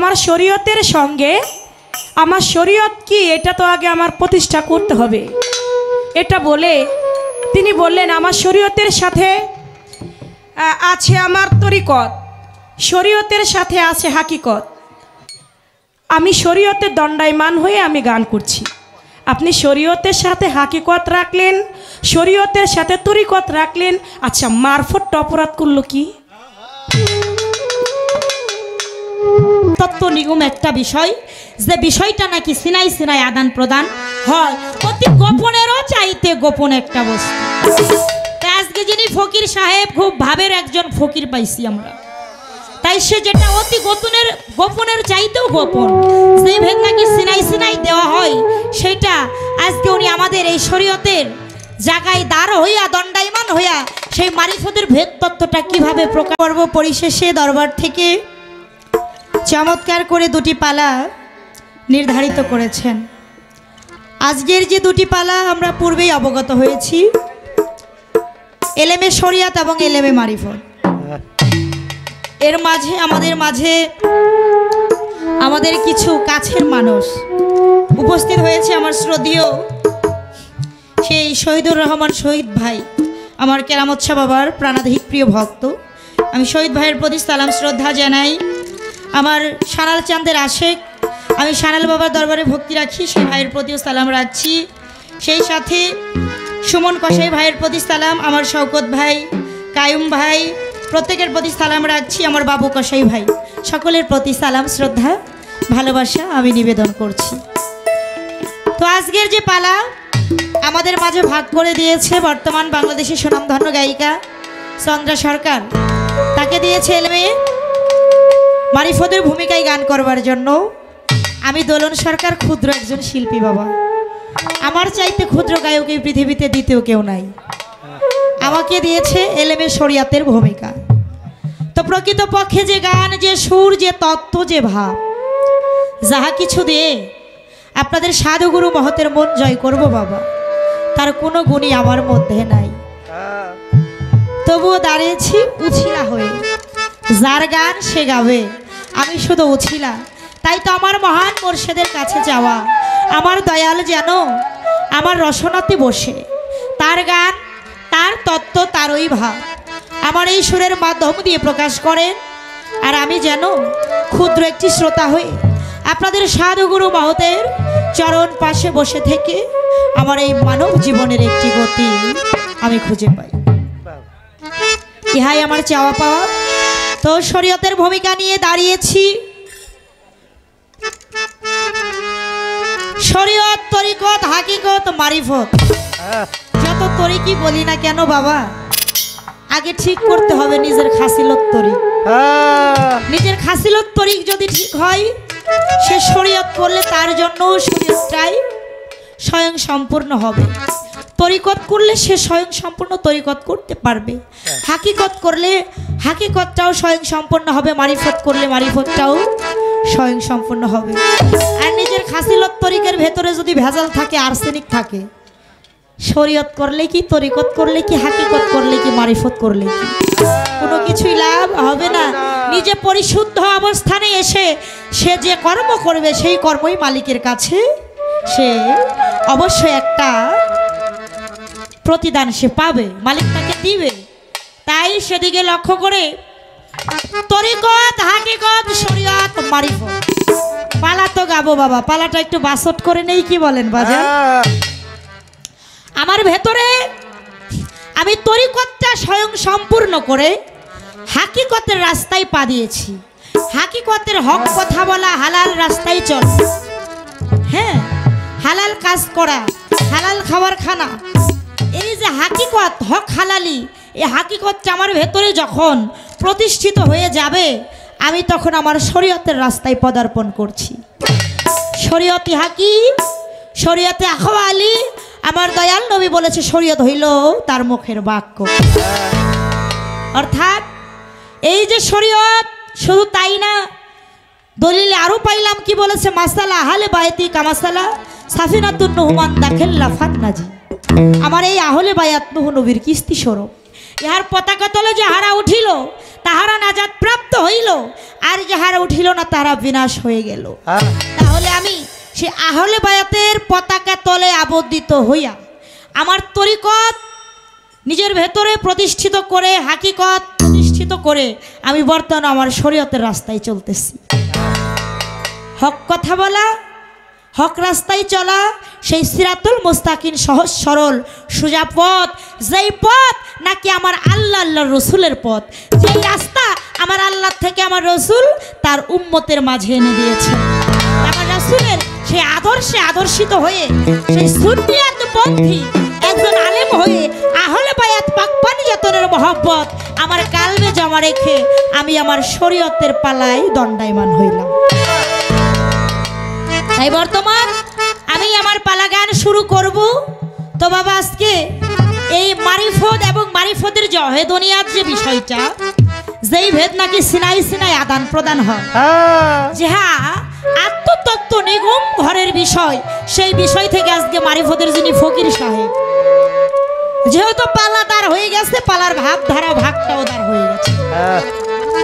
আমার শরীয়তের সঙ্গে আমার শরীয়ত কি এটা তো আগে আমার প্রতিষ্ঠা করতে হবে। এটা বলে তিনি বললেন আমার শরীয়তের সাথে আছে আমার তরিকত, শরীয়তের সাথে আছে হাকিকত। আমি শরীয়তের দণ্ডায়মান হয়ে আমি গান করছি, আপনি শরীয়তের সাথে হাকিকত রাখলেন, শরীয়তের সাথে তরিকত রাখলেন। আচ্ছা মারফতটা অপরাধ করলো কি? তত্ত্ব নিগম একটা বিষয়, যে বিষয়টা নাকি সিনাই সিনাই আদান প্রদান হয়, অতি গোপনেরও চাইতে গোপন একটা বস্তু। তাই আজকে যিনি ফকির সাহেব খুব ভাবের একজন ফকির পাইছি আমরা, তাই সে যেটা অতি গোপনের চাইতেও গোপন, যে ভেদ নাকি সিনাই সিনাই দেওয়া হয়, সেটা আজকে উনি আমাদের এই শরীয়তের জায়গায় দাঁড় হইয়া দণ্ডায়মান হইয়া সেই মারিফতের ভেদ তত্ত্বটা কিভাবে প্রকাশ করব। পরিশেষে দরবার থেকে চমৎকার করে দুটি পালা নির্ধারিত করেছেন। আজকের যে দুটি পালা আমরা পূর্বেই অবগত হয়েছি, এলেমে শরিয়াত এবং এলেমে মারিফত। এর মাঝে আমাদের কিছু কাছের মানুষ উপস্থিত হয়েছে। আমার শ্রদ্ধেয় সেই শহীদুর রহমান শহীদ ভাই, আমার কেরামত শাহ বাবার প্রাণাধিক প্রিয় ভক্ত, আমি শহীদ ভাইয়ের প্রতি সালাম শ্রদ্ধা জানাই। আমার সানাল চাঁদের আশেক, আমি সানাল বাবার দরবারে ভক্তি রাখি, সেই ভাইয়ের প্রতিও সালাম রাখছি। সেই সাথে সুমন কসাই ভাইয়ের প্রতি সালাম, আমার শওকত ভাই, কায়ুম ভাই, প্রত্যেকের প্রতি সালাম রাখছি। আমার বাবু কসাই ভাই, সকলের প্রতি সালাম শ্রদ্ধা ভালোবাসা আমি নিবেদন করছি। তো আজকের যে পালা আমাদের মাঝে ভাগ করে দিয়েছে বর্তমান বাংলাদেশের সুনামধন্য গায়িকা চন্দ্রা সরকার, তাকে দিয়েছে এলমে মারিফতের ভূমিকায় গান করবার জন্য। আমি দোলন সরকার ক্ষুদ্র একজন শিল্পী বাবা, আমার চাইতে ক্ষুদ্র গায়ক এই পৃথিবীতে দ্বিতীয় কেউ নাই। আমাকে দিয়েছে এলেমে শরিয়াতের ভূমিকা। তো প্রকৃতপক্ষে যে গান, যে সুর, যে তত্ত্ব, যে ভাব, যাহা কিছু দিয়ে আপনাদের সাধুগুরু মহতের মন জয় করব বাবা, তার কোনো গুণই আমার মধ্যে নাই। তবুও দাঁড়িয়েছি উছিলা হয়ে, যার গান সে গাবে, আমি শুধু উছিলা। তাই তো আমার মহান মুর্শিদের কাছে যাওয়া, আমার দয়াল যেন আমার রসনাতে বসে তার গান, তার তত্ত্ব, তারই ভাব আমার এই সুরের মাধ্যম দিয়ে প্রকাশ করেন। আর আমি যেন ক্ষুদ্র একটি শ্রোতা হয়ে আপনাদের সাধুগুরু মহতের চরণ পাশে বসে থেকে আমার এই মানব জীবনের একটি গতি আমি খুঁজে পাই। ইহাই আমার চাওয়া পাওয়া। তো শরীয়তের ভূমিকা নিয়ে দাঁড়িয়েছি। শরীয়ত, তরিকত, হাকিকত, মারিফত, যত তরিকই বলি না কেন বাবা, আগে ঠিক করতে হবে নিজের খাসিলত তরিক। নিজের খাসিলত তরিক যদি ঠিক হয়, সে শরীয়ত করলে তার জন্য শরীয়তটাই স্বয়ং সম্পূর্ণ হবে। তরিকত করলে সে স্বয়ং সম্পূর্ণ তরিকত করতে পারবে। হাকিকত করলে হাকিকতটাও স্বয়ং সম্পূর্ণ হবে, মারিফত করলে মারিফতটাও স্বয়ং সম্পূর্ণ হবে। আর নিজের খাসিলত তরিকের ভেতরে যদি ভেজাল থাকে, আর্সেনিক থাকে, শরীয়ত করলে কি, তরিকত করলে কি, হাকিকত করলে কি, মারিফত করলে কি, কোনো কিছুই লাভ হবে না। নিজে পরিশুদ্ধ অবস্থানে এসে সে যে কর্ম করবে, সেই কর্মই মালিকের কাছে সে অবশ্যই একটা প্রতিদান সে পাবে, মালিক তাকে দিবে। তাই সেদিকে লক্ষ্য করে তরিকত, হাকিকত, শরীয়ত, মারিফত পালা তো গাবো বাবা। পালাটা একটু বাসট করে নেই, কি বলেন বাজার? আমার ভেতরে আমি তরিকতটা স্বয়ং সম্পূর্ণ করে হাকিকতের রাস্তায় পা দিয়েছি। হাকিকতের হক কথা বলা, হালাল রাস্তায় চল, হ্যাঁ, হালাল কাজ করা, হালাল খাবার খানা, এই যে হাকিকত, হক হালালি, এই হাকিকতটা আমার ভেতরে যখন প্রতিষ্ঠিত হয়ে যাবে, আমি তখন আমার শরীয়তের রাস্তায় পদার্পণ করছি। শরীয়তে হাকি, শরীয়তে আখওয়ালি, আমার দয়াল নবী বলেছে শরীয়ত হইল তার মুখের বাক্য। অর্থাৎ এই যে শরীয়ত, শুধু তাই না, দলিলে আরো পাইলাম কি বলেছে, মাসালা আহলে বায়তি কামাসালা সাফিনাতুন নুহমান দাখিল লাফাত নাজি। আমার এই আহলে বায়াত নূহ নবীর কিস্তি স্বরূপ। ইহার পতাকা তলে যাহারা উঠিল তাহারা নাজাত প্রাপ্ত হইল, আর যাহারা উঠিল না তারা বিনাশ হয়ে গেল। তাহলে আমি সে আহলে বায়াতের পতাকা তলে আবদ্ধিত হইয়া আমার তরিকত নিজের ভেতরে প্রতিষ্ঠিত করে, হাকিকত প্রতিষ্ঠিত করে আমি বর্তমানে আমার শরীয়তের রাস্তায় চলতেছি। হক কথা বলা, হক রাস্তায় চলা, সেই সিরাতুল মুস্তাকিম সহজ সরল সোজা পথ, যেই পথ নাকি আমার আল্লাহ আল্লাহর রসুলের পথ, যেই রাস্তা আমার আল্লাহ থেকে আমার রসুল তার উম্মতের মাঝে এনে দিয়েছে। আমার রসুলের সেই আদর্শে আদর্শিত হয়ে সেই সুন্নিয়াতপন্থী একজন আলেম হয়ে আহলে বায়াত পাকপানি যতনের মহব্বত আমার কালবে জমা রেখে আমি আমার শরীয়তের পালায় দণ্ডায়মান হইলাম। তাই বর্তমান আমি আমার পালা গান শুরু করব। তো বাবা, আজকে এই মারিফত এবং মারিফতের জহেদনিয়াত যে বিষয়টা, যেই ভেদ নাকি সিনাই সিনাই আদান প্রদান হয়, যে হ্যাঁ আত্মতত্ত্ব নিগম ঘরের বিষয়, সেই বিষয় থেকে আজকে মারিফতের যিনি ফকির সাহেব, যেহেতু পালা দাঁড় হয়ে গেছে, পালার ভাব ধারা ভাগটাও দাঁড় হয়ে গেছে।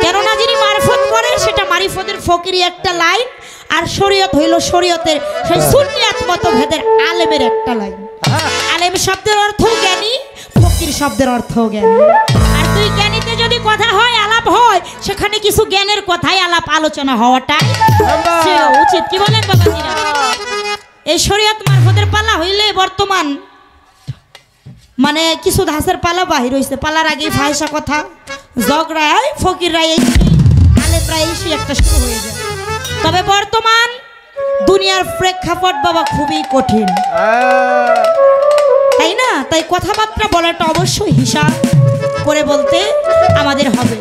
কেননা যিনি মারিফত করে সেটা মারিফতের ফকিরি একটা লাইন, আর শরীয়ত হইল শরীয়তের সেই সুন্নিয়াত মতভেদের আলেমের একটা লাইন। আলেম শব্দের অর্থ জ্ঞানী, ফকির শব্দের অর্থ জ্ঞানী। আর দুই জ্ঞানীতে যদি কথা হয়, আলাপ হয়, সেখানে কিছু জ্ঞানের কথাই আলাপ আলোচনা হওয়াটাই উচিত। কি বলেন বাবাজিরা? এই শরীয়ত মারফতের পালা হইলে বর্তমান মানে কিছু ধাসের পালা বাহির হয়েছে। পালার আগে ফায়সা কথা, ঝগড়ায় ফকিররা এসে আলেমরা এসে একটা শুরু হয়ে যায়। তবে বর্তমান দুনিয়ার প্রেক্ষাপট বাবা খুবই কঠিন, তাই না? তাই কথাবার্তা বলাটা অবশ্যই হিসাব করে বলতে আমাদের হবে।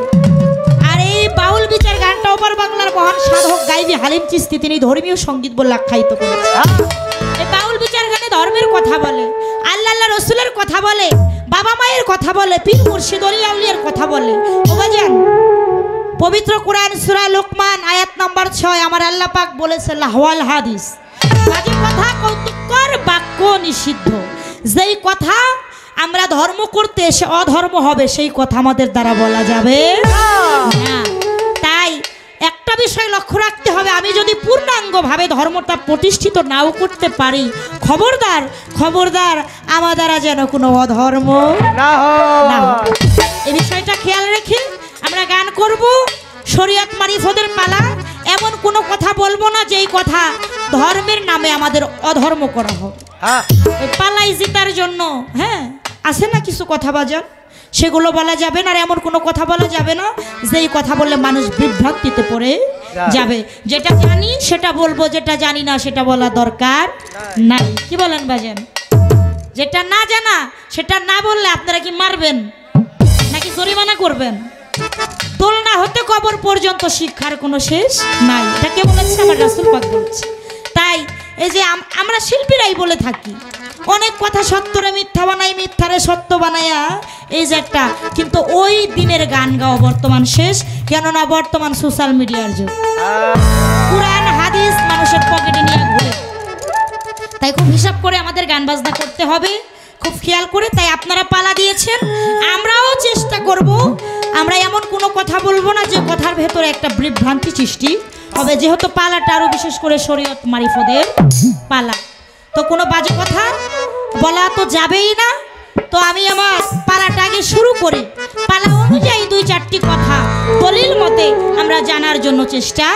আর এই বাউল বিচার গানটা ওপার বাংলার মহান সাধক গাইবি হালিম চিশতি তিনি ধর্মীয় সঙ্গীত বলে আখ্যায়িত করেছেন। এই বাউল বিচার গানে ধর্মের কথা বলে, আল্লাহ আল্লাহ রসুলের কথা বলে, বাবা মায়ের কথা বলে, পীর মুর্শিদ ওলিয়া আউলিয়ার কথা বলে। ও বাজান, পবিত্র কোরআন সূরা লোকমান আয়াত নাম্বার 6 আমার আল্লাহ পাক বলেছে লাহওয়াল হাদিস, বাজে কথা কৌতুককর বাক্য নিষিদ্ধ। যেই কথা আমরা ধর্ম করতে এসে অধর্ম হবে, সেই কথা আমাদের দ্বারা বলা যাবে না। তাই একটা বিষয় লক্ষ্য রাখতে হবে, আমি যদি পূর্ণাঙ্গভাবে ধর্মটা প্রতিষ্ঠিত নাও করতে পারি, খবরদার খবরদার আমার দ্বারা যেন কোনো অধর্ম না হয়। এই বিষয়টা খেয়াল রেখে আমরা গান করব। শরীয়ত মারিফতের পালা, এমন কোনো কথা বলবো না যেই কথা ধর্মের নামে আমাদের অধর্ম করা হবে। ওই পালাই জিতার জন্য হ্যাঁ আছে না কিছু কথা বাজার, সেগুলো বলা যাবে না। আর এমন কোনো কথা বলা যাবে না যেই কথা বললে মানুষ বিভ্রান্তিতে পড়ে যাবে। যেটা জানি সেটা বলবো, যেটা জানি না সেটা বলা দরকার নাই। কি বলেন বাজান? যেটা না জানা সেটা না বললে আপনারা কি মারবেন নাকি জরিমানা করবেন? তুলনা হতে কবর পর্যন্ত শিক্ষার কোনো শেষ নাই, এটা কে বলেছে? আমার রাসূল পাক বলেছে। তাই এই যে আমরা শিল্পীরাই বলে থাকি, অনেক কথা সত্যরে মিথ্যা বানাই, মিথ্যারে সত্য বানায়া এই যে একটা, কিন্তু ওই দিনের গান গাওয়া বর্তমান শেষ। কেননা বর্তমান সোশ্যাল মিডিয়ার যুগ, কুরআন হাদিস মানুষের পকেটে নিয়ে ঘুরে। তাই খুব হিসাব করে আমাদের গান বাজনা করতে হবে, খুব খেয়াল করে। তাই আপনারা পালা দিয়েছেন, আমরাও চেষ্টা করব আমরা এমন কোনো কথা বলবো না যে কথার ভেতরে একটা বিভ্রান্তি সৃষ্টি হবে। যেহেতু পালাটা আরও বিশেষ করে শরীয়ত মারিফতের পালা, তো কোনো বাজে কথা বলা তো যাবেই না। তো আমি আমার পালাটা আগে শুরু করি, পালা অনুযায়ী 2-4টি কথা দলিল মতে আমরা জানার জন্য চেষ্টা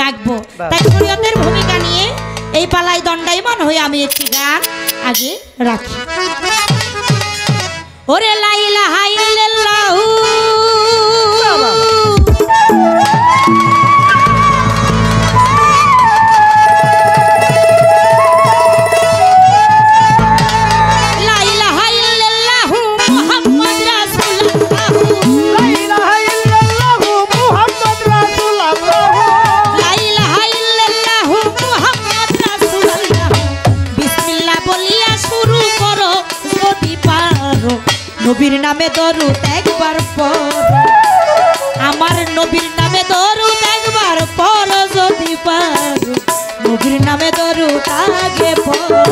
রাখবো। তাই শরীয়তের ভূমিকা নিয়ে এই পালায় দণ্ডায়মান হয়ে আমি একটি গান আগে রাখি। ওরে লা ইলাহা ইল্লাল্লাহু নবীর নামে দরুদ একবার পড়, আমার নবীর নামে দরুদ একবার পড় যদি পারো, নবীর নামে দরুদ আগে পড়।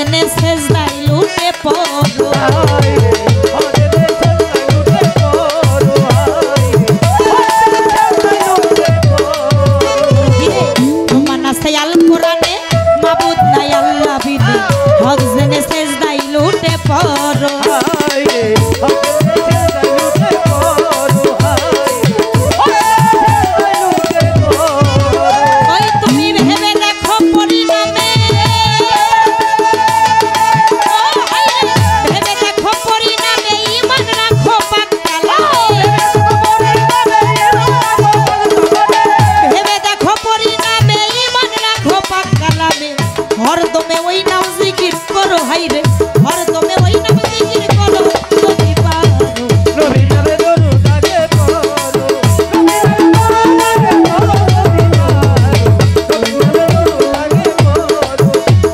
জেনে সেজদায় লুটে পড়ো মানাসে আল কোরআনে মাবুদ নাই আল্লাহ বিনে হক জেনে সেজদায় লুটে পড়ো হরদমে ওই নাম জিকির করো হাইরে হরদমে ওই নাম জিকির করো যদি পারো নবী নামে দরুদ আগে পড়ো নবী নামে দরুদ আগে পড়ো নবী নামে দরুদ আগে পড়ো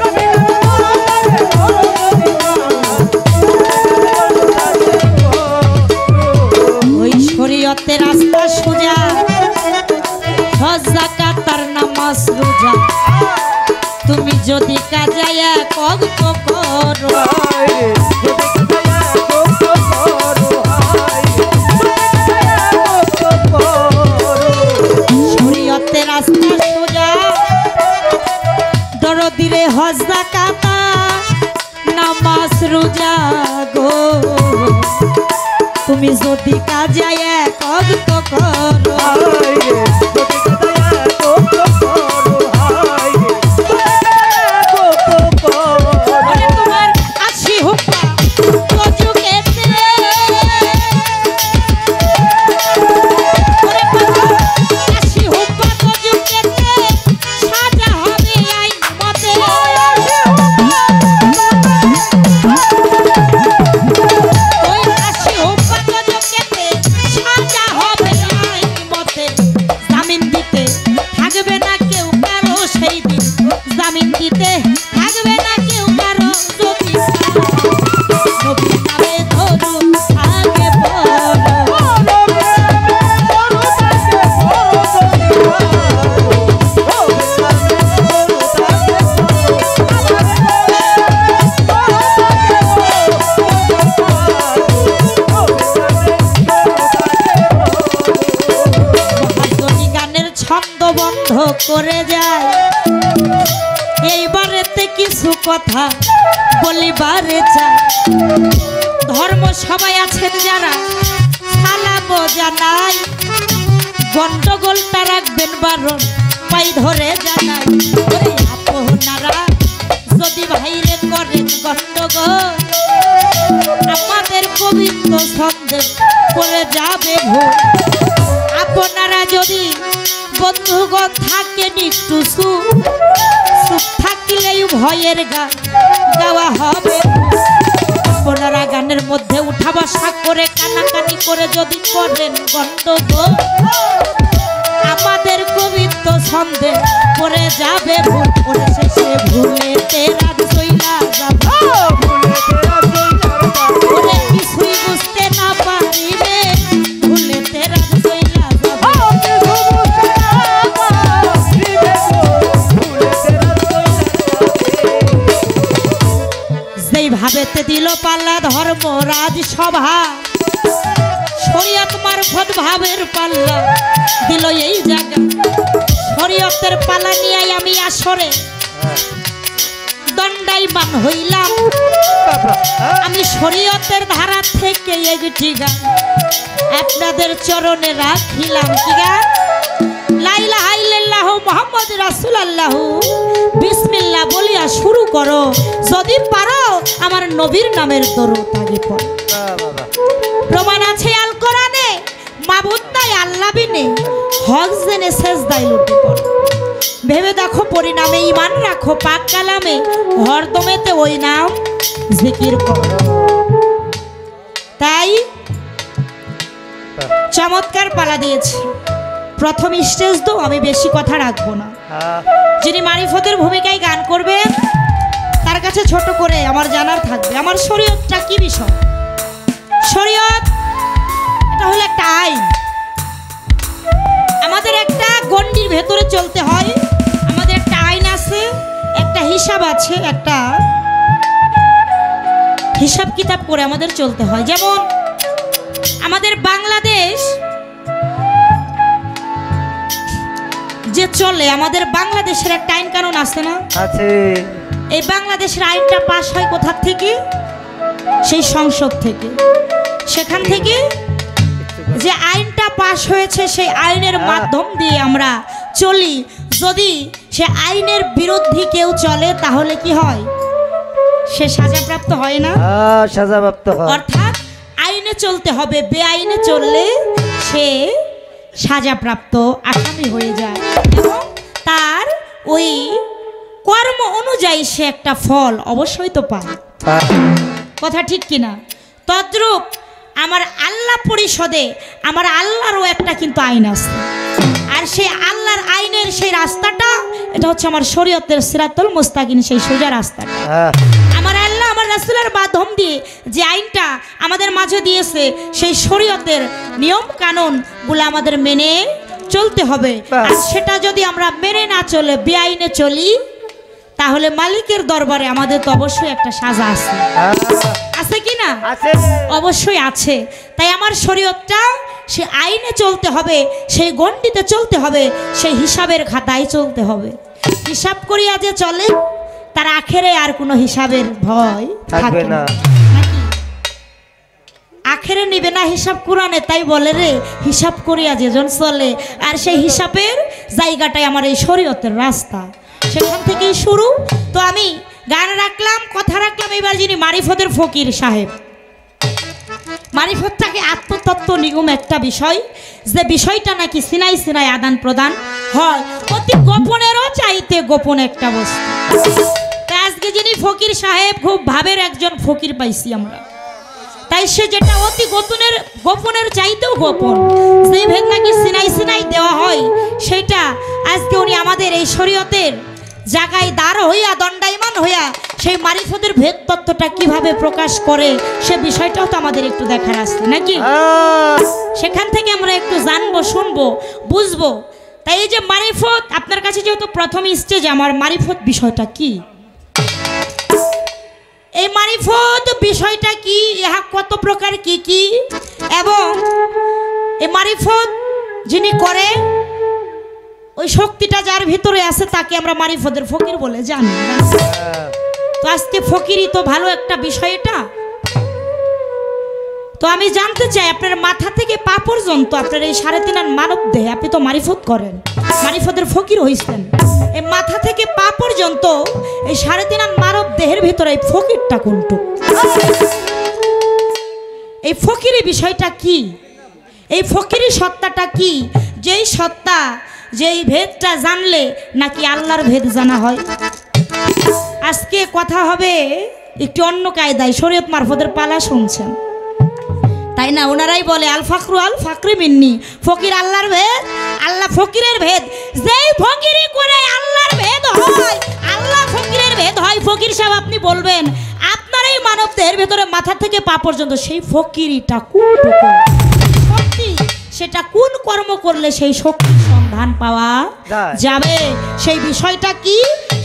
নবী নামে দরুদ আগে পড়ো ওই শরীয়তের রাস্তা সোজা হজ যাকাত আর নামাজ রোজা তুমি যদি কাজায়া কত করো শরীয়তের রাস্তা সোজা দরদিরে হজ যাকাত নামাজ রোজা গো তুমি যদি কাজায়া কত করো করে যায় এইবারেতে কিছু কথা বলিবারে চাই ধর্ম সবাই আছেন যারা সালামো জানাই গন্ডগোলটা রাখবেন বারণ পাই ধরে জানাই ওরে আপনারা যদি ভাইরে করেন গন্ডগোল আমাদের পবিত্র সন্দেহ করে যাবে ভুল আপনারা যদি বন্ধুগণ থাকেন একটু সুখ থাকলেই ভয়ের গান গাওয়া হবে আপনারা গানের মধ্যে উঠা বসা করে কানাকানি করে যদি করেন গন্ডগোল আমাদের পবিত্র সন্দেহ পড়ে যাবে ভুল করে শেষে ভুলে তেরা চইলা যাবে ভুলে কিছুই বুঝতে না পারিবে ভুলে তেরা চইলা যাবে ভাবেতে দিল পাল্লা ধর্ম রাজসভা শরীয়ত মারফত ভাবের পাল্লা দিল এই জায়গা শরীয়তের পাল্লা নিয়ে আমি আসরে দণ্ডায়মান হইলাম আমি শরীয়তের ধারা থেকে একটি গান আপনাদের চরণে রাখিলাম কি গান লা ইলাহা ইল্লাল্লাহু মুহাম্মদ রাসূলুল্লাহ বিসমিল্লাহ বলিয়া শুরু করো যদি পারো আমার নবীর নামের দরুদ আগে পড়ো প্রমাণ আছে আল কোরআনে মাবুদ নাই আল্লাহ বিনে হক জেনে সেজদায় লুটে পড়ো ভেবে দেখো পরিণামে ঈমান রাখো পাক কালামে হরদমেতে ওই নাম জিকির করো তাই চমৎকার পালা দিয়েছি প্রথম স্টেজ তো আমি বেশি কথা রাখবো না যিনি মারিফতের ভূমিকায় গান করবেন তার কাছে ছোট করে আমার জানার থাকবে আমার শরীয়তটা কি বিষয় শরীয়ত এটা হলো একটা আইন আমাদের একটা গণ্ডির ভেতরে চলতে হয় আমাদের একটা আইন আছে একটা হিসাব আছে একটা হিসাব কিতাব করে আমাদের চলতে হয়। যেমন আমাদের বাংলাদেশ যে চলে, আমাদের বাংলাদেশের একটা আইন কানুন আছে না? আছে। এই বাংলাদেশের আইনটা পাস হয় কোথা থেকে? সেই সংসদ থেকে। সেখান থেকে যে আইনটা পাস হয়েছে সেই আইনের মাধ্যম দিয়ে আমরা চলি। যদি সে আইনের বিরুদ্ধে কেউ চলে তাহলে কি হয়? সে সাজাপ্রাপ্ত হয় না? সাজাপ্রাপ্ত হয়। অর্থাৎ আইনে চলতে হবে, বেআইনে চললে সে সাজাপ্রাপ্ত আসামি হয়ে যায় এবং তার ওই কর্ম অনুযায়ী সে একটা ফল অবশ্যই তো পায়। কথা ঠিক কিনা? তদ্রূপ আমার আল্লাহ পরিষদে আমার আল্লাহরও একটা কিন্তু আইন আছে, আর সেই আল্লাহর আইনের সেই রাস্তাটা এটা হচ্ছে আমার শরীয়তের সিরাতুল মুস্তাকিম, সেই সোজা রাস্তাটা। আমার আল্লাহ আমার রাসূলের মাধ্যম দিয়ে যে আইনটা আমাদের মাঝে দিয়েছে সেই শরীয়তের নিয়ম কানুনগুলো আমাদের মেনে চলতে হবে। আর সেটা যদি আমরা মেনে না চলে বেআইনে চলি তাহলে মালিকের দরবারে আমাদের তো অবশ্যই একটা সাজা আছে। আছে কি না? আছে, অবশ্যই আছে। তাই আমার শরীয়তটা সে আইনে চলতে হবে, সেই গণ্ডিতে চলতে হবে, সেই হিসাবের খাতায় চলতে হবে। হিসাব করিয়া যে চলে তার আখেরে আর কোনো হিসাবের ভয় থাকবে না। নাকি আখেরে নিবে না হিসাব কোরআনে, তাই বলে রে হিসাব করিয়া যেজন চলে। আর সেই হিসাবের জায়গাটাই আমার এই শরীয়তের রাস্তা, সেখান থেকেই শুরু। তো আমি গান রাখলাম, কথা রাখলাম। এবার যিনি মারিফতের ফকির সাহেব, মারিফতটাকে আত্মতত্ত্ব নিগম একটা বিষয়, যে বিষয়টা নাকি সিনাই সিনাই আদান প্রদান হয়, অতি গোপনেরও চাইতে গোপন একটা বস্তু। তাই আজকে যিনি ফকির সাহেব খুব ভাবের একজন ফকির পাইছি আমরা। তাই সে যেটা অতি গোপনের চাইতেও গোপন, সেই ভেদ নাকি সিনাই সিনাই দেওয়া হয়, সেটা আজকে উনি আমাদের এই শরীয়তের জায়গায় দাঁড় হইয়া দণ্ডায়মান হইয়া সেই মারিফতের ভেদ তত্ত্বটা কিভাবে প্রকাশ করে সে বিষয়টাও তো আমাদের একটু দেখার আছে নাকি? সেখান থেকে আমরা একটু জানবো, শুনবো, বুঝবো। তাই এই যে মারিফত আপনার কাছে যেহেতু প্রথম স্টেজ, আমার মারিফত বিষয়টা কি, এই মারিফত বিষয়টা কি, ইহা কত প্রকার কি কি, এবং এই মারিফত যিনি করে ওই শক্তিটা যার ভিতরে আছে তাকে আমরা মারিফতের ফকির বলে জানি। তো আজকে ফকিরই তো ভালো একটা বিষয় এটা। তো আমি জানতে চাই আপনার মাথা থেকে পা পর্যন্ত আপনার এই 3.5 মানব দেহে আপনি তো মারিফত করেন, মারিফতের ফকির হইছেন। এই মাথা থেকে পা পর্যন্ত এই 3.5 মানব দেহের ভিতরে এই ফকিরটা কোনটুক, এই ফকিরি বিষয়টা কি, এই ফকিরি সত্তাটা কি, যেই সত্তা যেই ভেদটা জানলে নাকি আল্লাহর ভেদ জানা হয়। আজকে কথা হবে একটু অন্য কায়দায়, শরীয়ত মারফতের পালা শুনছেন তাই না? ওনারাই বলে আল ফাকরু আল ফাকরি মিন্নি, ফকির আল্লাহর ভেদ, আল্লাহ ফকিরের ভেদ। যেই ফকিরি করে আল্লাহর ভেদ হয়, আল্লাহ ফকিরের ভেদ হয়। ফকির সাহেব আপনি বলবেন আপনার এই মানব দেহের ভেতরে মাথা থেকে পা পর্যন্ত সেই ফকিরিটা কোনটুকু, সেটা কোন কর্ম করলে সেই শক্তির সন্ধান পাওয়া যাবে, সেই বিষয়টা কি?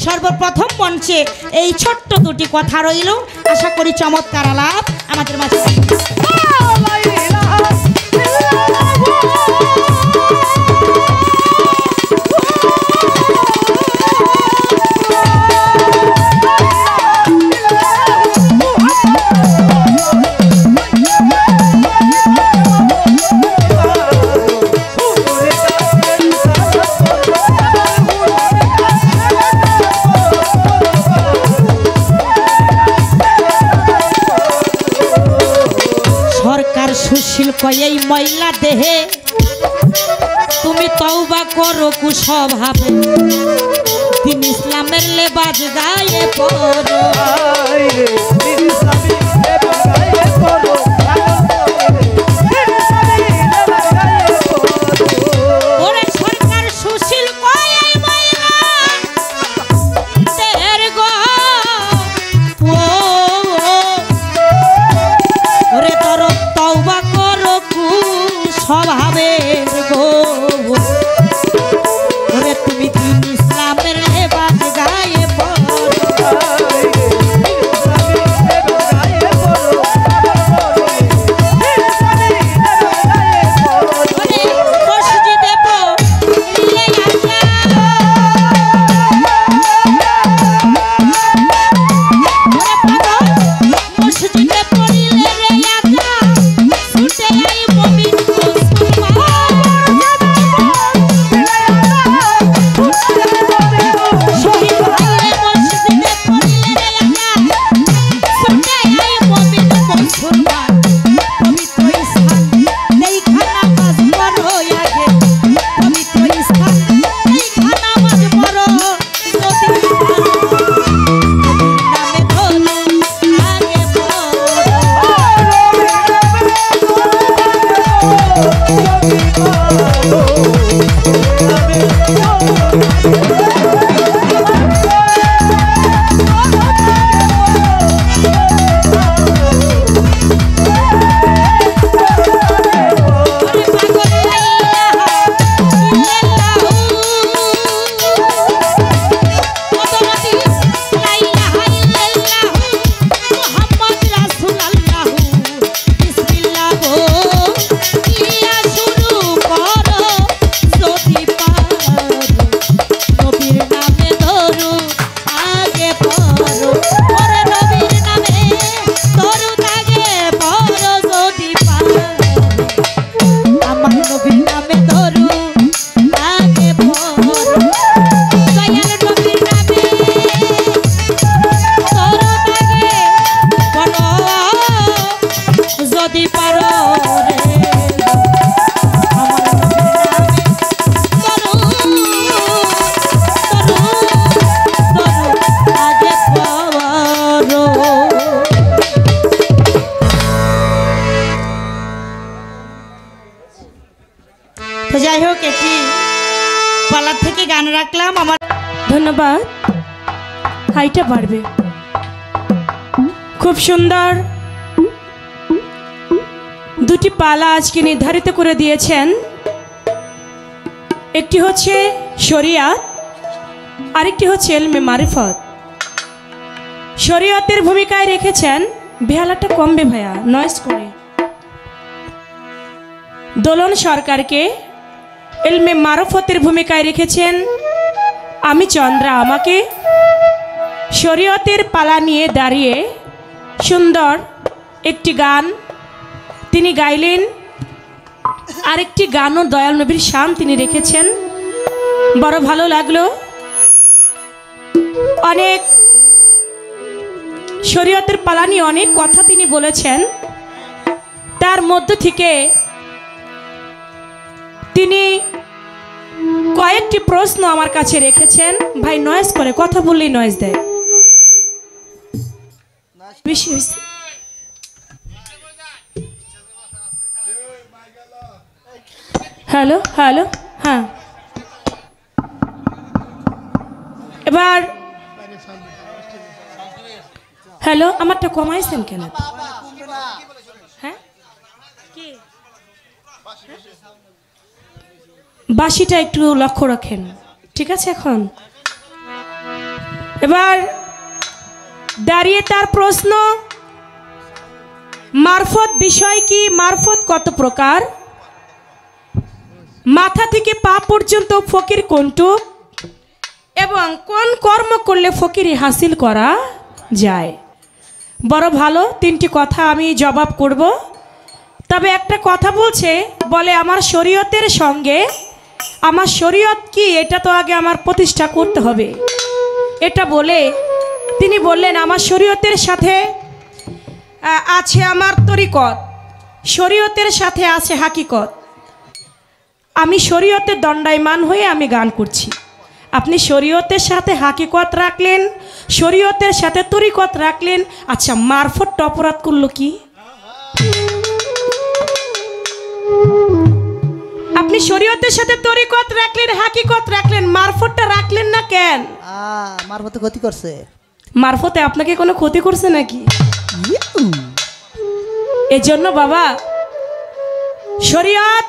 সর্বপ্রথম মঞ্চে এই ছোট্ট দুটি কথা রইল, আশা করি চমৎকার আলাপ আমাদের মাঝে। সুশীল কয় এই ময়লা দেহে তুমি তওবা করো কুস্বভাবে, দিন ইসলামের লেবাস গায়ে পরো। ওরে সরকার সুশীল কয় এই ময়লা দেহের গো, ওরে তোর তওবা করো কুস্বভাবের গো, ওরে তুমি দিন ইসলামের লেবাস গায়ে পরো। তো যাই হোক, একটি পালার থেকে গান রাখলাম। আমার ধন্যবাদ। হাইটা বাড়বে। খুব সুন্দর দুটি পালা আজকে নির্ধারিত করে দিয়েছেন। একটি হচ্ছে শরিয়াত, আরেকটি হচ্ছে এলমে মারিফত। শরিয়তের ভূমিকায় রেখেছেন, বেহালাটা কমবে ভাইয়া, নয়েজ করে, দোলন সরকারকে। এলমে মারফতের ভূমিকায় রেখেছেন আমি চন্দ্রা আমাকে। শরীয়তের পালা নিয়ে দাঁড়িয়ে সুন্দর একটি গান তিনি গাইলেন। আরেকটি গানও দয়াল নবীর শান তিনি রেখেছেন, বড় ভালো লাগলো। অনেক শরীয়তের পালা নিয়ে অনেক কথা তিনি বলেছেন। তার মধ্য থেকে তিনি কয়েকটি প্রশ্ন আমার কাছে রেখেছেন। ভাই নয়েজ করে, কথা বললেই নয়েজ দেয়, বেশি হয়েছে। হ্যালো হ্যালো, হ্যাঁ এবার হ্যালো। আমারটা কমাইছেন কেন? হ্যাঁ বাঁশিটা একটু লক্ষ্য রাখেন, ঠিক আছে? এখন এবার দাঁড়িয়ে তার প্রশ্ন, মারফত বিষয় কি, মারফত কত প্রকার, মাথা থেকে পা পর্যন্ত ফকির কোনটুক, এবং কোন কর্ম করলে ফকিরি হাসিল করা যায়। বড় ভালো, তিনটি কথা আমি জবাব করব। তবে একটা কথা বলে আমার শরীয়তের সঙ্গে, আমার শরীয়ত কি এটা তো আগে আমার প্রতিষ্ঠা করতে হবে। এটা বলে তিনি বললেন আমার শরীয়তের সাথে আছে আমার তরিকত, শরীয়তের সাথে আছে হাকিকত। আমি শরীয়তের দণ্ডায়মান হয়ে আমি গান করছি। আপনি শরীয়তের সাথে হাকিকত রাখলেন, শরীয়তের সাথে তরিকত রাখলেন। আচ্ছা, মারফতটা অপরাধ করলো কি? আপনি শরীয়তের সাথে তরিকত রাখলেন, হাকিকত রাখলেন, মারফতটা রাখলেন না কেন? মারফতে ক্ষতি করছে। মারফতে আপনাকে কোনো ক্ষতি করছে নাকি? এজন্য বাবা, শরীয়ত,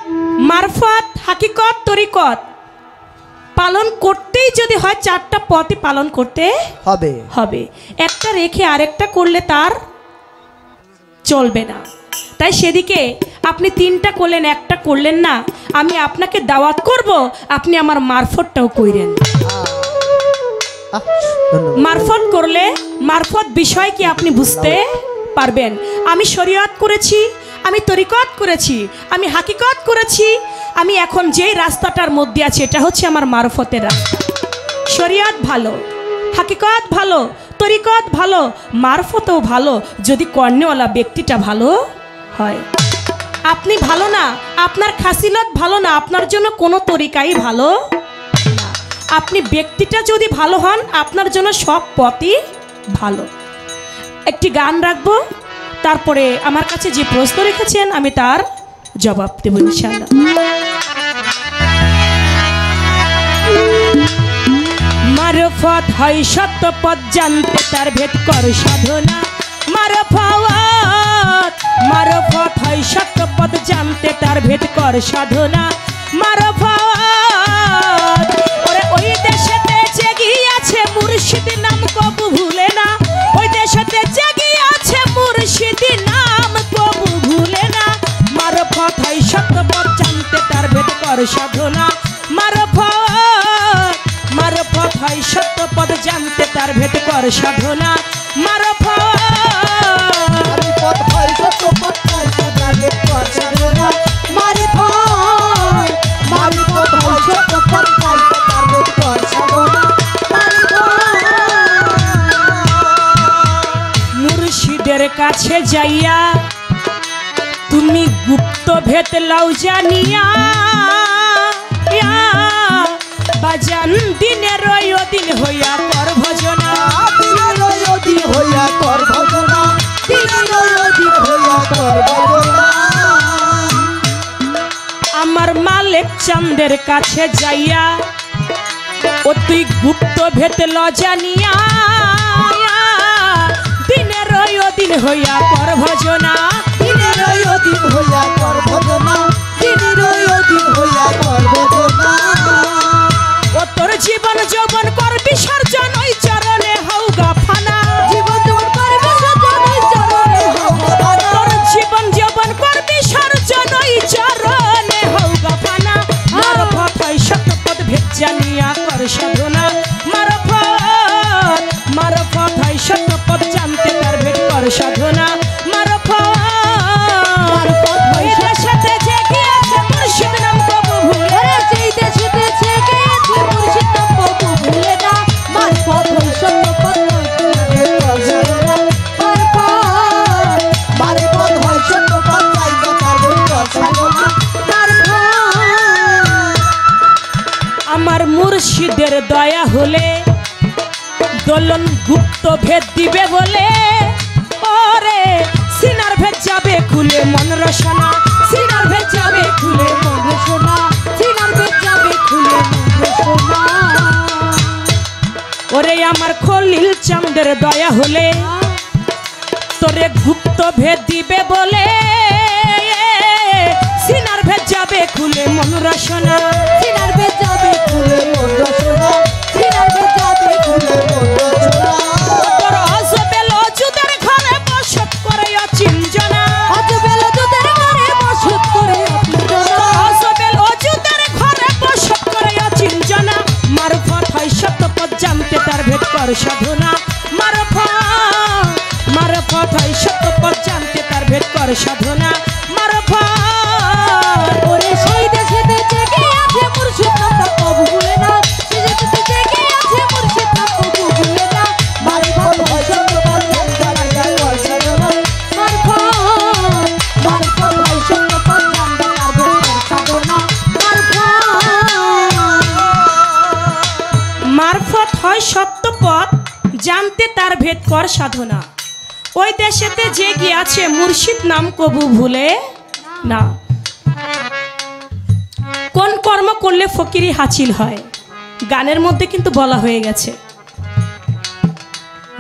মারফত, হাকিকত, তরিকত পালন করতেই যদি হয় চারটা পথই পালন করতে হবে। একটা রেখে আরেকটা করলে তার চলবে না। তাই সেদিকে আপনি তিনটা করলেন, একটা করলেন না। আমি আপনাকে দাওয়াত করব, আপনি আমার মারফতটাও কইরেন। মারফত করলে মারফত বিষয় কি আপনি বুঝতে পারবেন। আমি শরীয়ত করেছি, আমি তরিকত করেছি, আমি হাকিকত করেছি, আমি এখন যেই রাস্তাটার মধ্যে আছি এটা হচ্ছে আমার মারফতের রাস্তা। শরীয়ত ভালো, হাকিকত ভালো, তরিকত ভালো, মারফতও ভালো যদি কর্ণওয়ালা ব্যক্তিটা ভালো হয়। আপনি ভালো না, আপনার খাসিলত ভালো না, আপনার জন্য কোনো তরিকাই ভালো না। আপনি ব্যক্তিটা যদি ভালো হন, আপনার জন্য সব পথই ভালো। একটি গান রাখবো, তারপরে আমার কাছে যে প্রশ্ন রেখেছেন আমি তার জবাব দেব ইনশাআল্লাহ। মারফত হয় সত্য পথ জানতে, তার ভেদ কর সাধনা। মারফত হয় সত্য পথ জানতে, তার ভেদ কর সাধনা। মারফত ওরে ওই দেশেতে জেগি আছে মুর্শিদ নাম কবু ভুলে না, ওই দেশেতে জেগি আছে মুর্শিদ নাম কবু ভুলে না। মারফত হয় সত্য পথ জানতে, তার ভেদ কর সাধনা। মারফত হয় সত্য পথ জানতে, তার ভেদ কর সাধনা। মুর্শিদের কাছে যাইয়া তুমি গুপ্ত ভেদ লাও জানিয়া, বাজান দিনের দিন হইয়া কর ভজনা, দিন হইয়া কর ভজনা। তোর ভজনা আমার মালিক চাঁদের কাছে যাইয়া ও তুই গুপ্ত ভেতল জানিয়া দিনের দিন হইয়া কর ভজনা দিনের দিন হইয়া তোর ভজনা দিনের দিন হইয়া তোর ভজনা ও তোর জীবন যৌবন কর বিসর্জন ওই চরণে হউগা ফানা জীবন তোর কর বিসর্জন ওই চরণে হউগা তোর জীবন যৌবন কর বিসর্জন ওই চরণে হউগা ফানা মারফত হয় শতপদ ভেদ জানিয়া কর সাধনা মারফত হয় শতপদ জানতে তার ভেদ কর সাধনা মারফত হইতে সাথে যে গিয়েছে মুর্শিদ নাম কবু ভুলে যেই দেশেতে জেগে আছে মুর্শিদ নাম কবু ভুলে না মারফত হই সত্যপদ মারফত হয় সত্যপদ চাইতে পারবে তোর সাধনা আমার মুর্শিদের দয়া হলে দোলন গুপ্ত ভেদ দিবে বলে ওরে সিনার ভেদ যাবে খুলে মন রসনা সিনার ভেদ যাবে খুলে মন রসনা চিনার বেদ যাবে খুলে সোনা ওরে আমার খলিল চাঁদের দয়া হলে তোরে গুপ্ত ভেদ দিবে বলে সিনার ভেদ যাবে খুলে মন রসনা চিনার বেদ যাবে খুলে মন রসনা চিনার বেদ যাবে খুলে মন রসনা তোর অজবেল অজুদের ঘরে বসত করে অচিঞ্জনা আজ বেলা তোদের ঘরে বসত করে অপিজনা অজবেল অজুদের ঘরে বসত করে অচিঞ্জনা মারফত হয় সত্যপদ জানতে তার ভেদ কর সাধনা মারফত হয় সত্যপদ জানতে তার ভেদ কর সাধনা মারফত ওরে সেই দেশেতে জেগে আছে মুর্শিদ নাম কবু ভুলে না সেই দেশেতে জেগে আছে মুর্শিদ নাম কবু ভুলে না মারফত হয় সত্যপদ জানতে তার ভেদ কর সাধনা মারফত হয় সত্যপদ জানতে তার ভেদ কর সাধনা মারফত হয় সত্যপদ জানতে তার ভেদ কর সাধনা ওই দেশেতে যে গিয়াছে মুর্শিদ নাম কবু ভুলে না কোন কর্ম করলে ফকিরি হাসিল হয় গানের মধ্যে কিন্তু বলা হয়ে গেছে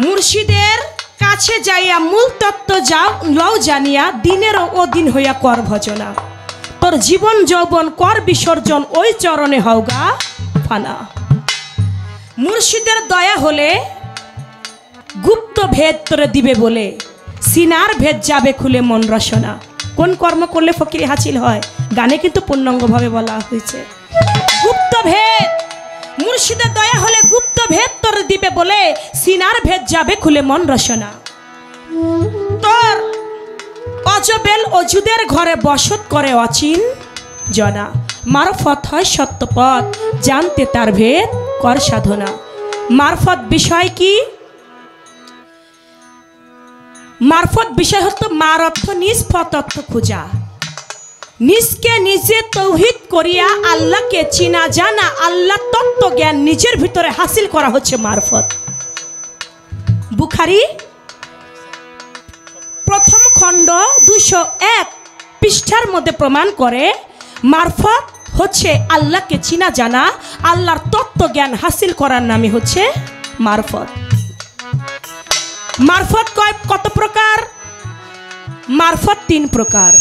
মুর্শিদের কাছে যাইয়া মূল তত্ত্ব যাও লও জানিয়া দিনের ও দিন হইয়া কর ভজনা তোর জীবন যৌবন কর বিসর্জন ওই চরণে হওগা ফানা মুর্শিদের দয়া হলে গুপ্ত ভেদ তোরে দিবে বলে সিনার ভেদ যাবে খুলে মন রসনা কোন কর্ম করলে ফকিরি হাসিল হয় গানে কিন্তু পূর্ণাঙ্গভাবে বলা হয়েছে গুপ্ত ভেদ মুর্শিদের দয়া হলে গুপ্ত ভেদ তোরে দিবে বলে সিনার ভেদ যাবে খুলে মন রসনা তোর অজবেল অজুদের ঘরে বসত করে অচিন জনা মারফত হয় সত্যপদ জানতে তার ভেদ কর সাধনা মারফত বিষয় কি মারফত বিষয় হতো মার অর্থ নিজ ফত অর্থ খোঁজা নিজকে নিজে তৌহিদ করিয়া আল্লাহকে চিনা জানা আল্লাহ তত্ত্ব জ্ঞান নিজের ভিতরে হাসিল করা হচ্ছে মারফত বুখারী প্রথম খণ্ড 201 পৃষ্ঠার মধ্যে প্রমাণ করে মারফত হচ্ছে আল্লাহকে চিনা জানা আল্লাহর তত্ত্ব জ্ঞান হাসিল করার নামই হচ্ছে মারফত মারফত কত প্রকার মারফত 3 প্রকার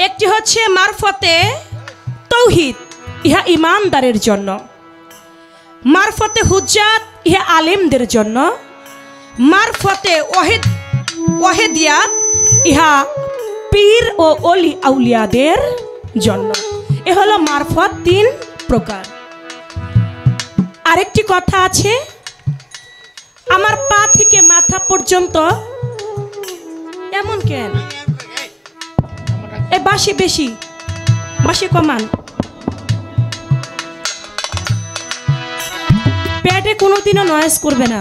একটি হচ্ছে মারফতে তৌহিদ ইহা ইমানদারের জন্য মারফতে হুজ্জাত ইহা আলেমদের জন্য মারফতে ওয়াহিদিয়াত ইহা পীর ও অলি আউলিয়াদের জন্য এ হলো মারফত 3 প্রকার আরেকটি কথা আছে আমার পা থেকে মাথা পর্যন্ত এমন কেন এ বাসি বেশি বাসি কমান পেটে কোনোদিনও নয়েজ করবে না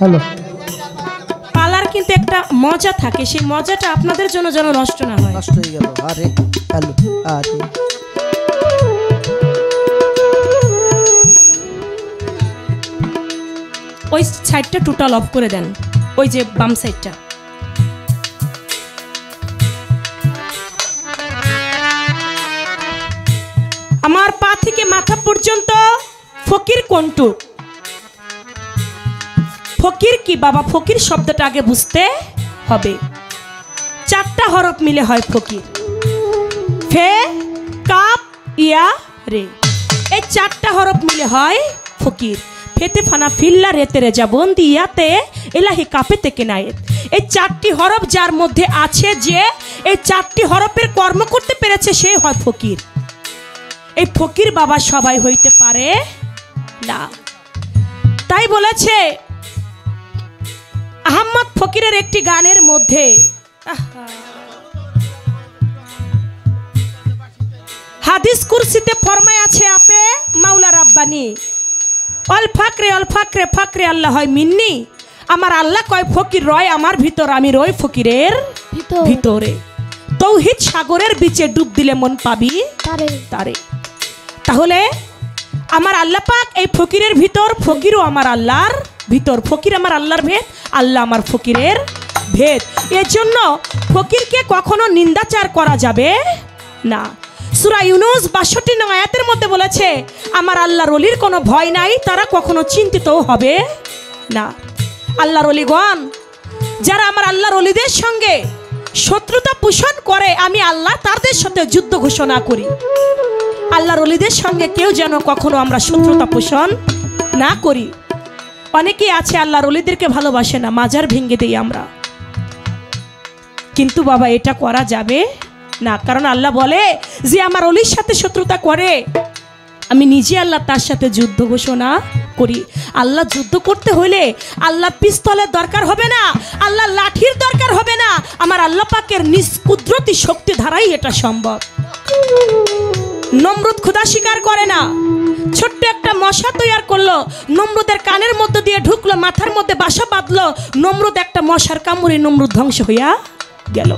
হ্যালো পালার কিন্তু একটা মজা থাকে সেই মজাটা আপনাদের জন্য যেন নষ্ট না হয় নষ্ট হয়ে গেল আরে হ্যালো আরে ওই সাইডটা টোটাল অফ করে দেন ওই যে বাম সাইডটা পর্যন্ত ফকির কোনটুক? ফকির কি বাবা? ফকির শব্দটা আগে বুঝতে হবে। 4টা হরফ মিলে হয় ফকির। ফে, কাপ, ইয়া, রে। এই 4টা হরফ মিলে হয় ফকির। ফেতে ফানা ফিল্লা রেতে রেজা বন্দি ইয়াতে এলাহি কাপেতে কেনায়েত। এই 4টি হরফ যার মধ্যে আছে, যে এই 4টি হরফের কর্ম করতে পেরেছে, সে হয় ফকির। এই ফকির বাবা সবাই হইতে পারে না। তাই বলেছে আহমদ ফকিরের একটি গানের মধ্যে, হাদিস কুরসিতে ফরমায় আছে আপে মাওলা রাব্বানি, অল ফাকরে ফাকরে আল্লাহ হয় মিন্নি। আমার আল্লাহ কয় ফকির রয় আমার ভিতর, আমি রই ফকিরের ভিতরে। তৌহিদ সাগরের বিচে ডুব দিলে মন পাবি তারে। তাহলে আমার আল্লাহ পাক এই ফকিরের ভিতর, ফকিরও আমার আল্লাহর ভিতর। ফকির আমার আল্লাহর ভেদ, আল্লাহ আমার ফকিরের ভেদ। এর জন্য ফকিরকে কখনো নিন্দাচার করা যাবে না। সূরা ইউনূস ৬২ নং আয়াতের মধ্যে বলেছে আমার আল্লাহর ওলির কোনো ভয় নাই, তারা কখনো চিন্তিতও হবে না। আল্লাহর ওলিগণ যারা আমার আল্লাহর ওলিদের সঙ্গে শত্রুতা পোষণ করে, আমি আল্লাহ তাদের সাথে যুদ্ধ ঘোষণা করি। আল্লাহর ওলিদের সঙ্গে কেউ যেন কখনো আমরা শত্রুতা পোষণ না করি। অনেকেই আছে আল্লাহর ওলিদেরকে ভালোবাসে না, মাজার ভেঙে দেই আমরা। কিন্তু বাবা এটা করা যাবে না, কারণ আল্লাহ বলে যে আমার ওলির সাথে শত্রুতা করে, আমি নিজে আল্লাহ তার সাথে যুদ্ধ ঘোষণা করি। আল্লাহ যুদ্ধ করতে হলে আল্লাহ পিস্তলের দরকার হবে না, আল্লাহ লাঠির দরকার হবে না, আমার আল্লাহ পাকের নিজ কুদরতি শক্তি ধারাই এটা সম্ভব। নমরুদ খোদা স্বীকার করে না, ছোট্ট একটা মশা তৈরি করলো, নমরুদের কানের মধ্যে দিয়ে ঢুকলো, মাথার মধ্যে বাসা বাঁধলো, নমরুদ একটা মশার কামড়ে নমরুদ ধ্বংস হইয়া গেল।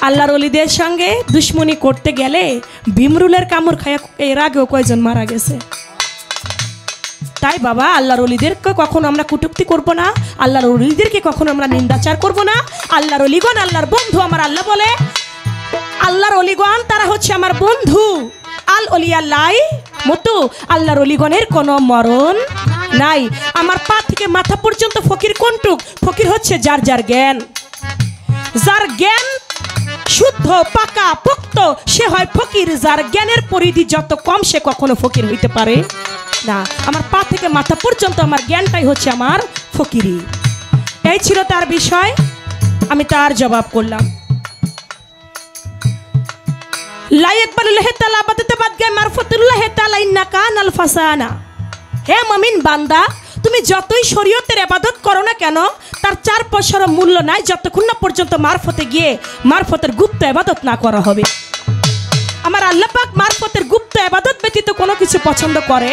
আল্লাহর ওলিদের সঙ্গে দুশ্মনী করতে গেলে বিমরুলের কামড় খায়া এর আগেও কয়জন মারা গেছে। তাই বাবা আল্লাহর ওলিদেরকে কখনো আমরা কটূক্তি করব না, আল্লাহর ওলিদেরকে কখনো আমরা নিন্দাচার করব না। আল্লাহর ওলিগণ আল্লাহর বন্ধু। আমার আল্লাহ বলে আল্লাহর ওলিগণ তারা হচ্ছে আমার বন্ধু। আল ওলিয়াল্লাই মতো আল্লাহর ওলিগণের কোনো মরণ নাই। আমার পা থেকে মাথা পর্যন্ত ফকির কোনটুক? ফকির হচ্ছে যার যার জ্ঞান, যার জ্ঞান শুদ্ধ পাকা পোক্ত সে হয় ফকির। যার জ্ঞানের পরিধি যত কম সে কখনো ফকির হইতে পারে না। আমার পা থেকে মাথা পর্যন্ত আমার জ্ঞানটাই হচ্ছে আমার ফকিরি। এই ছিল তার বিষয়, আমি তার জবাব করলাম। হে মুমিন বান্দা, তুমি যতই শরীয়তের ইবাদত করো না কেন, তার 4 পয়সার মূল্য নাই যতক্ষণ না পর্যন্ত মারফতে গিয়ে মারফতের গুপ্ত ইবাদত না করা হবে। আমার আল্লাহ পাক মারফতের গুপ্ত ইবাদত ব্যতীত কোনো কিছু পছন্দ করে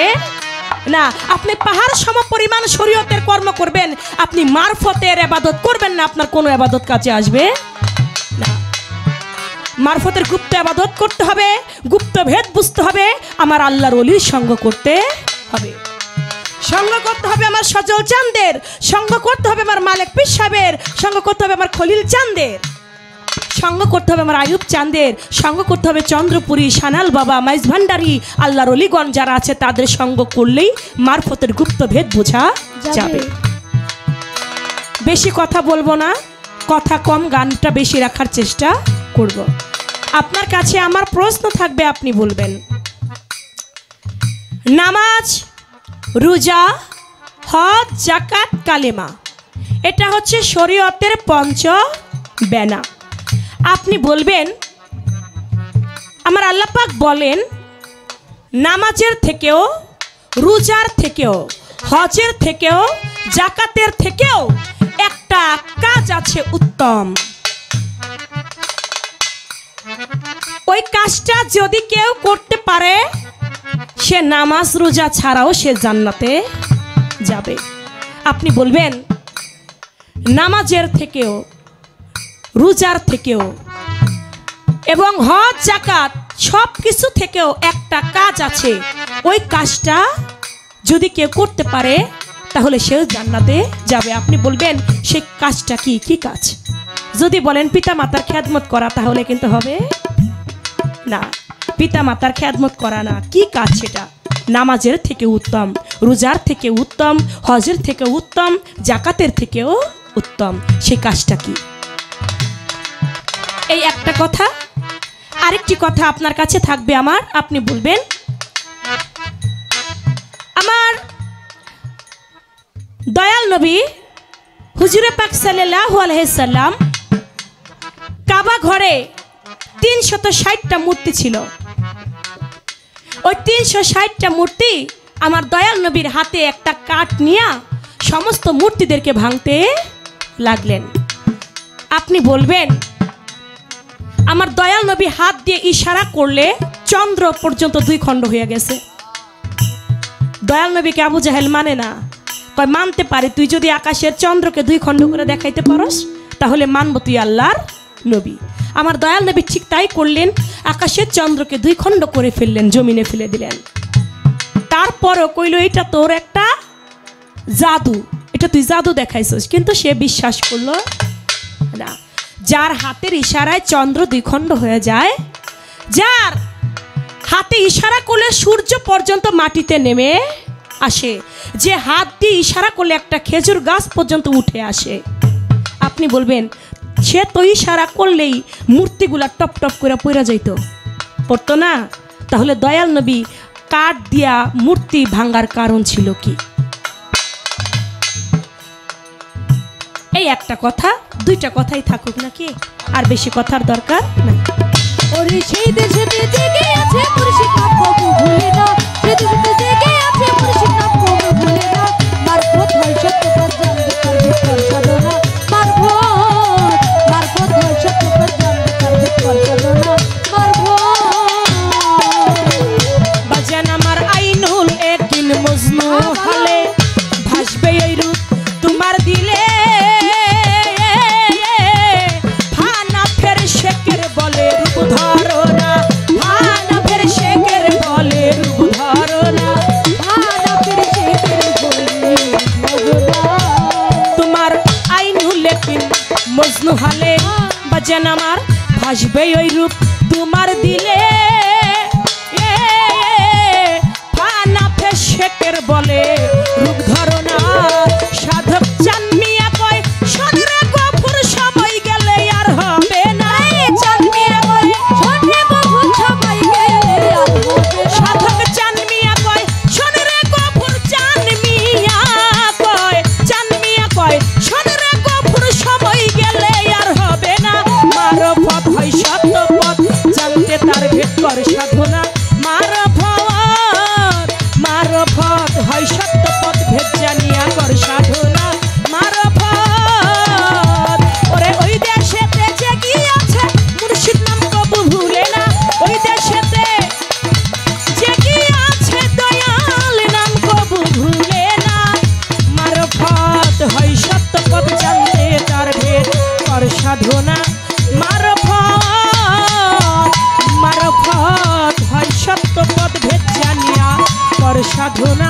না। আপনি পাহাড় সম পরিমাণ শরীয়তের কর্ম করবেন, আপনি মারফতের ইবাদত করবেন না, আপনার কোনো ইবাদত কাজে আসবে না। মারফতের গুপ্ত ইবাদত করতে হবে, গুপ্ত ভেদ বুঝতে হবে, আমার আল্লাহর ওলির সঙ্গ করতে হবে। সঙ্গ করতে হবে আমার সজল চাঁদের, সঙ্গ করতে হবে আমার মালিক পীর সাহেবের, সঙ্গ করতে হবে আমার খলিল চাঁদের, সঙ্গ করতে হবে আমার আয়ুব চাঁদের, সঙ্গ করতে হবে চন্দ্রপুরী, সানাল বাবা, মাইজ ভান্ডারি, আল্লাহর ওলিগণ যারা আছে তাদের সঙ্গ করলেই মারফতের গুপ্ত ভেদ বোঝা যাবে। বেশি কথা বলবো না, কথা কম, গানটা বেশি রাখার চেষ্টা করব। আপনার কাছে আমার প্রশ্ন থাকবে, আপনি বলবেন। নামাজ, রোজা, হজ, যাকাত, কালেমা, এটা হচ্ছে শরীয়তের পঞ্চ বেনা। আপনি বলবেন আমার আল্লাহ পাক বলেন নামাজের থেকেও, রোজার থেকেও, হজের থেকেও, যাকাতের থেকেও একটা কাজ আছে উত্তম। ওই কাজটা যদি কেউ করতে পারে সে নামাজ রোজা ছাড়াও সে জান্নাতে যাবে। আপনি বলবেন নামাজের থেকেও, রোজার থেকেও এবং হজ যাকাত সব কিছু থেকেও একটা কাজ আছে, ওই কাজটা যদি কেউ করতে পারে তাহলে সেও জান্নাতে যাবে। আপনি বলবেন সেই কাজটা কি? কি কাজ? যদি বলেন পিতা মাতার খেদমত করা তাহলে কিন্তু হবে না। পিতা মাতার খেদমত করা না, কি কাজ সেটা? নামাজের থেকে উত্তম, রোজার থেকে উত্তম, হজের থেকে উত্তম, জাকাতের থেকেও উত্তম। সেই কাজটা কি? এই একটা কথা। আরেকটি কথা আপনার কাছে থাকবে আমার, আপনি বলবেন। আমার দয়াল নবী হুজুরে পাক সাল্লাল্লাহু আলাইহি সাল্লাম কাবা ঘরে 360টা মূর্তি ছিল। ওই 360টা মূর্তি আমার দয়াল নবীর হাতে একটা কাঠ নিয়ে সমস্ত মূর্তিদেরকে ভাঙতে লাগলেন। আপনি বলবেন আমার দয়াল নবী হাত দিয়ে ইশারা করলে চন্দ্র পর্যন্ত 2 খণ্ড হয়ে গেছে। দয়াল নবীকে আবু জাহেল মানে না, কয় মানতে পারে, তুই যদি আকাশের চন্দ্রকে 2 খণ্ড করে দেখাইতে পারস তাহলে মানব তুই আল্লাহর নবী। আমার দয়াল নবী ঠিক তাই করলেন, আকাশের চন্দ্রকে 2 খণ্ড করে ফেললেন, জমিনে ফেলে দিলেন। তারপরও কইল এটা তোর একটা জাদু, এটা তুই জাদু দেখাইছস, কিন্তু সে বিশ্বাস করলো না। যার হাতের ইশারায় চন্দ্র 2 খণ্ড হয়ে যায়, যার হাতে ইশারা করলে সূর্য পর্যন্ত মাটিতে নেমে আসে, যে হাত দিয়ে ইশারা করলে একটা খেজুর গাছ পর্যন্ত উঠে আসে, আপনি বলবেন সে তো ইশারা করলেই মূর্তিগুলা টপ টপ করে পড়ে যাইতো, পড়তো না? তাহলে দয়াল নবী কাঠ দিয়া মূর্তি ভাঙার কারণ ছিল কি? এই একটা কথা, 2টা কথাই থাকুক নাকি, আর বেশি কথার দরকার নাই। ওরে সেই দেশেতে জেগে আছে মুর্শিদ নাম কবু ভুলে না, সেই দেশেতে জেগে আছে মুর্শিদ নাম কবু ভুলে না, মারফত হয় সত্যপথ জানবে তার ভিতর সাধনা, মারফত হয় সত্যপথ জানবে তার ভিতর সাধনা, বাজান আমার আইনুল একদিন মজনু হলে ভাসবে এই রূপ তোমার দিলে, ফানা ফের শেকের বলে রূপ ধরো না, ফানা ফের শেকের বলে রূপ ধরো না, ভানা ফির শেখের বলে তোমার আইনুল একদিন মজনু হলে বাজান আমার ভাসবে ওই রূপ তোমার দিলে, ফানা ফের শেকের বলে রূপ ধরো না। সাধক চান মিয়া কয় শরীরে গফুর সময় গেলে আর হবে না, চান মিয়া কয় ছোটে বহু সবাই গেলে আর হবে না, সাধক চান মিয়া কয় শরীরে গফুর, চান মিয়া কয়, চান মিয়া কয় শরীরে গফুর সময় গেলে আর হবে না, মারফত হয় সত্য পথ জানতে তার ভেদ কর সাধনা, মারফত হয় সত্য পথ ভেদ জানিয়া কর সাধনা, মারফত। ওরে ওই দেশেতে জেগে আছে মুর্শিদ নাম কবু ভুলে না, ওই দেশেতে জেগে আছে দয়াল নাম কবু ভুলে না, মারফত হয় সত্য পথ জানতে তার ভেদ কর সাধনা, মারফত হয় সত্য পথ ভেদ জানিয়া কর সাধনা।